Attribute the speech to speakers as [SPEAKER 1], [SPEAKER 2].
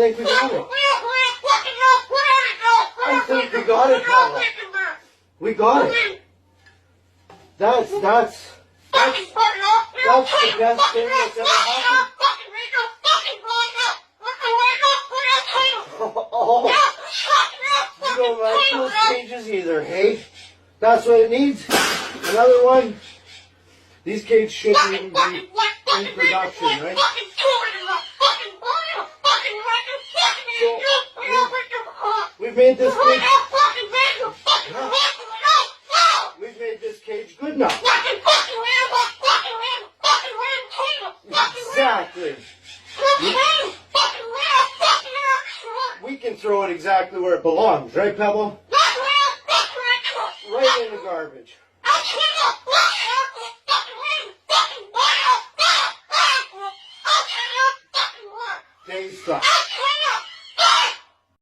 [SPEAKER 1] think we got it. I think we got it, Pablo. We got it. That's the best thing that's ever happened. Oh, you don't like those cages either, hey? That's what it needs. Another one. These cages shouldn't even be in production, right? So, we've made this cage. We've made this cage good now. Exactly. We can throw it exactly where it belongs, right, Pebble? Right in the garbage. Dave sucks.